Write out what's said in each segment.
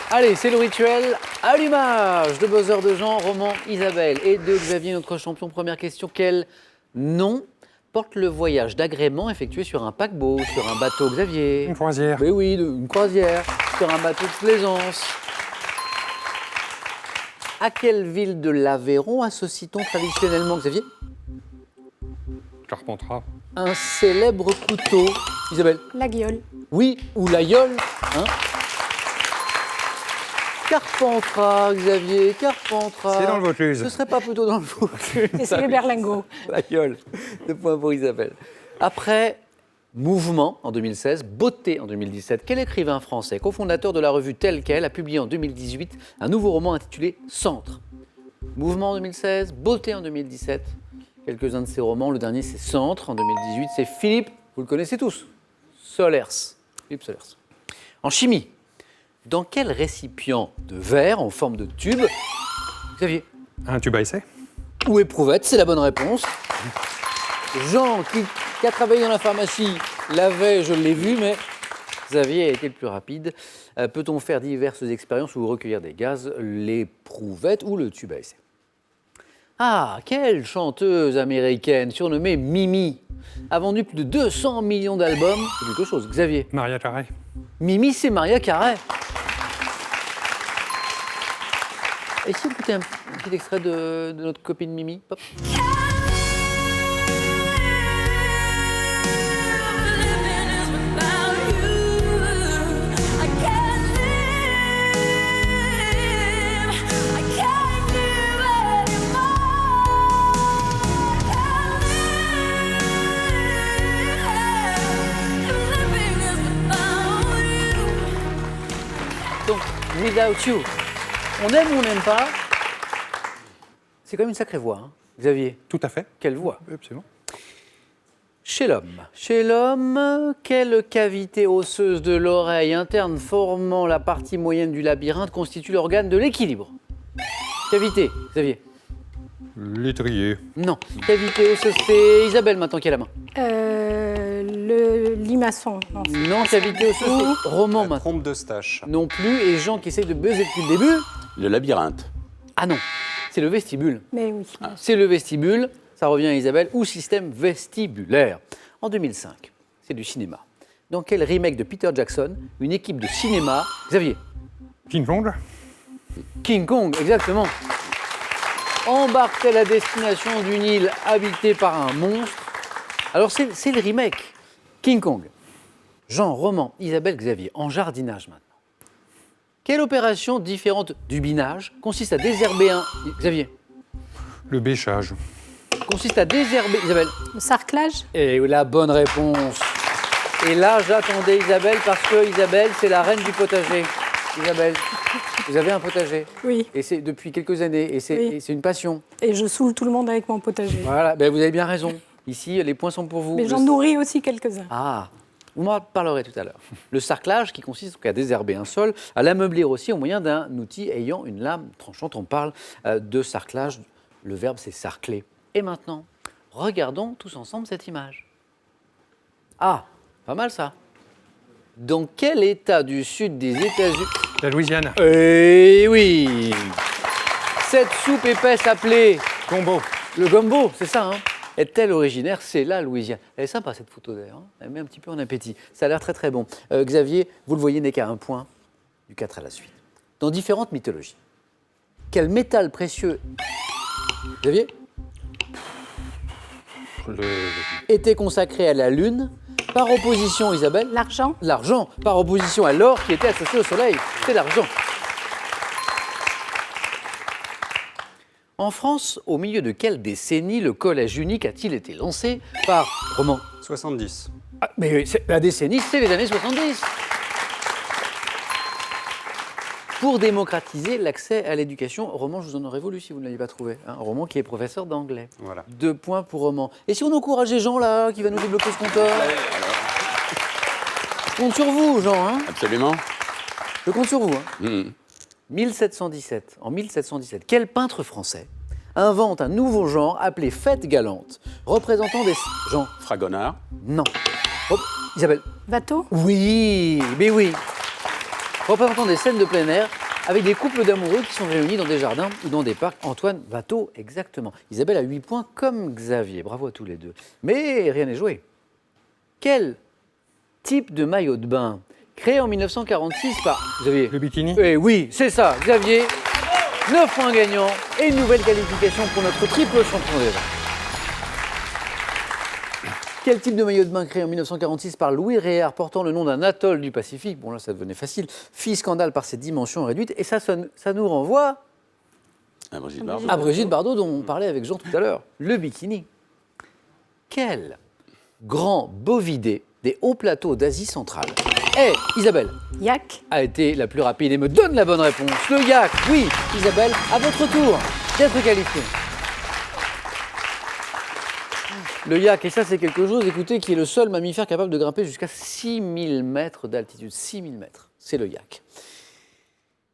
Allez, c'est le rituel allumage de buzzer de Jean, Roman, Isabelle et de Xavier, notre champion. Première question, quel nom porte le voyage d'agrément effectué sur un paquebot, sur un bateau, Xavier? Une croisière. Mais oui, une croisière, sur un bateau de plaisance. À quelle ville de l'Aveyron associe-t-on traditionnellement, Xavier, Carpentras. un célèbre couteau? Isabelle? La guiole. Oui, ou l'aïeul, hein? Carpentras, Xavier, Carpentras. C'est dans le Vaucluse. Ce serait pas plutôt dans le Vaucluse? Et c'est les berlingots. L'aïeul. 2 points pour Isabelle. Après Mouvement en 2016, Beauté en 2017, quel écrivain français, cofondateur de la revue Telle Quelle, a publié en 2018 un nouveau roman intitulé Centre? Mouvement en 2016, Beauté en 2017, quelques-uns de ses romans. Le dernier, c'est Centre en 2018. C'est Philippe, vous le connaissez tous, Solers. Philippe Solers. En chimie, dans quel récipient de verre en forme de tube, Xavier, Un tube à essai. ou éprouvette, c'est la bonne réponse. Jean, qui a travaillé dans la pharmacie, l'avait, je l'ai vu, mais Xavier a été le plus rapide. Peut-on faire diverses expériences ou recueillir des gaz, l'éprouvette ou le tube à essai? Ah, quelle chanteuse américaine surnommée Mimi a vendu plus de 200 millions d'albums? C'est quelque chose, Xavier. Maria Carré. Mimi, c'est Maria Carey. Et si vous écoutez un petit extrait de notre copine Mimi? Hop. Donc, Without You. On aime ou on n'aime pas? C'est quand même une sacrée voix, hein, Xavier. Tout à fait. Quelle voix? Absolument. Chez l'homme, quelle cavité osseuse de l'oreille interne formant la partie moyenne du labyrinthe constitue l'organe de l'équilibre? Cavité, Xavier? L'étrier. Non. Cavité osseuse, c'est Isabelle maintenant qui a la main. Le limaçon. Non, Non, cavité osseuse, c'est Roman La maintenant. trompe d'Eustache. Non plus, et Jean qui essaye de buzzer depuis le début. Le labyrinthe. Ah non, c'est le vestibule. mais oui. C'est le vestibule, ça revient à Isabelle, ou système vestibulaire. En 2005, c'est du cinéma. Dans quel remake de Peter Jackson, une équipe de cinéma, Xavier? King Kong. King Kong, exactement. Embarquait à la destination d'une île habitée par un monstre. Alors c'est le remake. King Kong. Jean, Roman, Isabelle, Xavier, en jardinage maintenant. Quelle opération différente du binage consiste à désherber un... Xavier? Le bêchage. Consiste à désherber... Isabelle? Le sarclage. Et la bonne réponse. Et là, j'attendais Isabelle parce que Isabelle, c'est la reine du potager. Isabelle, vous avez un potager. Oui. Et c'est depuis quelques années. Et c'est Oui. et c'est une passion. Et je saoule tout le monde avec mon potager. Voilà, ben vous avez bien raison. Ici, les points sont pour vous. Mais j'en nourris aussi quelques-uns. Ah, vous m'en parlerez tout à l'heure. Le sarclage, qui consiste donc à désherber un sol, à l'ameublir aussi au moyen d'un outil ayant une lame tranchante. On parle de sarclage. Le verbe, c'est sarcler. Et maintenant, regardons tous ensemble cette image. Ah, pas mal ça. Dans quel état du sud des États-Unis... La Louisiane. Eh oui! Cette soupe épaisse appelée Combo. le gumbo, c'est ça, hein? Est-elle originaire? C'est la Louisiane. Elle est sympa cette photo d'ailleurs, hein, elle met un petit peu en appétit. Ça a l'air très très bon. Xavier, vous le voyez, n'est qu'à un point, du 4 à la suite. Dans différentes mythologies, quel métal précieux, Xavier, était consacré à la Lune par opposition, Isabelle? L'argent. L'argent, par opposition à l'or qui était associé au Soleil. C'est l'argent. En France, au milieu de quelle décennie le collège unique a-t-il été lancé par Roman? 70. Ah, mais la décennie, c'est les années 70. Pour démocratiser l'accès à l'éducation, Roman, je vous en aurais voulu si vous ne l'aviez pas trouvé. Hein, Roman qui est professeur d'anglais. Voilà. 2 points pour Roman. Et si on encourageait Jean là, qui va nous débloquer ce compteur? Je compte sur vous, Jean. Hein, Absolument. je compte sur vous. Hein. Mhm. 1717, en 1717, quel peintre français invente un nouveau genre appelé fête galante, représentant des... Jean? Fragonard. Non. Oh, Isabelle? Bateau. Oui, mais oui. représentant des scènes de plein air avec des couples d'amoureux qui sont réunis dans des jardins ou dans des parcs. Antoine Watteau, exactement. Isabelle a 8 points comme Xavier. Bravo à tous les deux. Mais rien n'est joué. Quel type de maillot de bain créé en 1946 par Xavier? Le bikini. Eh oui, c'est ça, Xavier. 9 points gagnants et une nouvelle qualification pour notre triple champion des vins. Quel type de maillot de bain créé en 1946 par Louis Réard portant le nom d'un atoll du Pacifique? Bon là, ça devenait facile. Fit scandale par ses dimensions réduites. Et ça nous renvoie Ah, Brigitte Bardot. à Brigitte Bardot dont on parlait avec Jean tout à l'heure. Le bikini. Quel grand bovidé des hauts plateaux d'Asie centrale Isabelle Yak. a été la plus rapide et me donne la bonne réponse. Le yak, oui, Isabelle, à votre tour d'être qualifiée. Le yak, et ça c'est quelque chose, écoutez, qui est le seul mammifère capable de grimper jusqu'à 6000 mètres d'altitude. 6000 mètres, c'est le yak.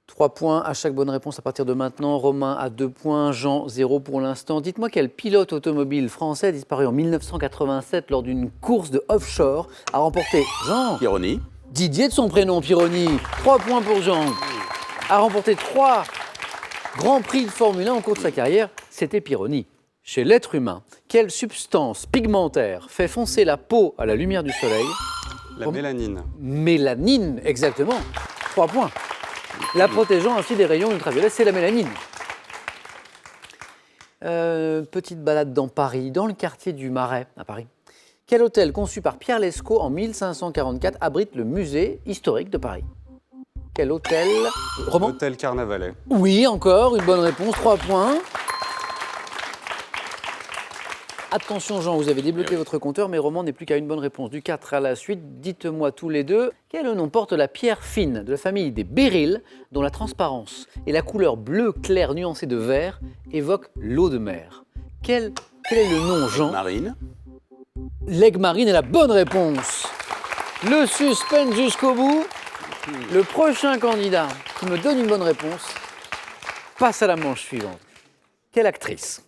3 points à chaque bonne réponse à partir de maintenant. Romain à 2 points, Jean 0 pour l'instant. Dites-moi quel pilote automobile français disparu en 1987 lors d'une course de offshore a remporté Jean Pironi. Didier de son prénom, Pironi. 3 points pour Jean. A remporté 3 grands prix de Formule 1 au cours de sa carrière. C'était Pironi. Chez l'être humain, quelle substance pigmentaire fait foncer la peau à la lumière du soleil? La mélanine. Mélanine, exactement. 3 points. La protégeant ainsi des rayons ultraviolets, c'est la mélanine. Petite balade dans Paris, dans le quartier du Marais, à Paris. Quel hôtel conçu par Pierre Lescot en 1544 abrite le musée historique de Paris? Quel hôtel? Roman? Hôtel Carnavalet. Oui, encore, une bonne réponse, 3 points. Attention Jean, vous avez débloqué votre compteur, mais Roman n'est plus qu'à une bonne réponse. Du 4 à la suite, dites-moi tous les deux, quel nom porte la pierre fine de la famille des béryls, dont la transparence et la couleur bleu clair nuancée de vert évoquent l'eau de mer? Quel est le nom, Jean? Marine. L'aigle marine est la bonne réponse. Le suspense jusqu'au bout. Le prochain candidat qui me donne une bonne réponse passe à la manche suivante. Quelle actrice,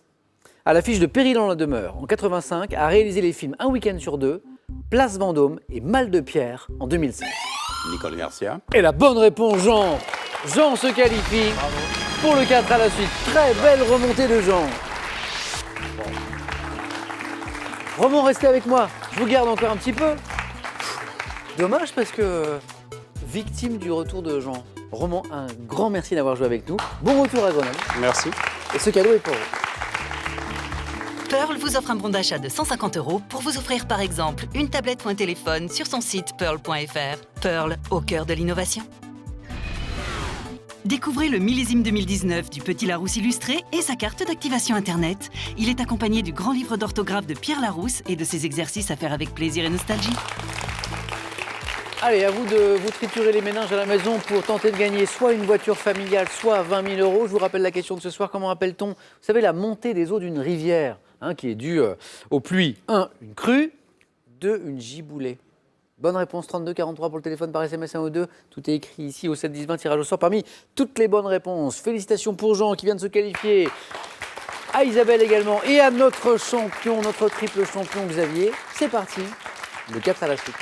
à l'affiche de Péril en la demeure en 85, a réalisé les films Un week-end sur deux, Place Vendôme et Mal de Pierre en 2005? Nicole Garcia. Et la bonne réponse, Jean. Jean se qualifie pour le 4 à la suite. Très belle remontée de Jean. Roman, restez avec moi. Je vous garde encore un petit peu. Dommage parce que victime du retour de Jean. Roman, un grand merci d'avoir joué avec nous. Bon retour à Grenoble. Merci. Et ce cadeau est pour vous. Pearl vous offre un bon d'achat de 150 € pour vous offrir par exemple une tablette ou un téléphone sur son site pearl.fr. Pearl, au cœur de l'innovation. Découvrez le millésime 2019 du Petit Larousse illustré et sa carte d'activation Internet. Il est accompagné du grand livre d'orthographe de Pierre Larousse et de ses exercices à faire avec plaisir et nostalgie. Allez, à vous de vous triturer les méninges à la maison pour tenter de gagner soit une voiture familiale, soit 20 000 €. Je vous rappelle la question de ce soir, comment appelle-t-on, vous savez, la montée des eaux d'une rivière qui est due aux pluies? 1, une crue, 2, une giboulée. Bonne réponse, 32 43 pour le téléphone par SMS 1 ou 2. Tout est écrit ici au 7 10 20, tirage au sort parmi toutes les bonnes réponses. Félicitations pour Jean qui vient de se qualifier, à Isabelle également et à notre champion, notre triple champion Xavier. C'est parti, le 4 à la suite.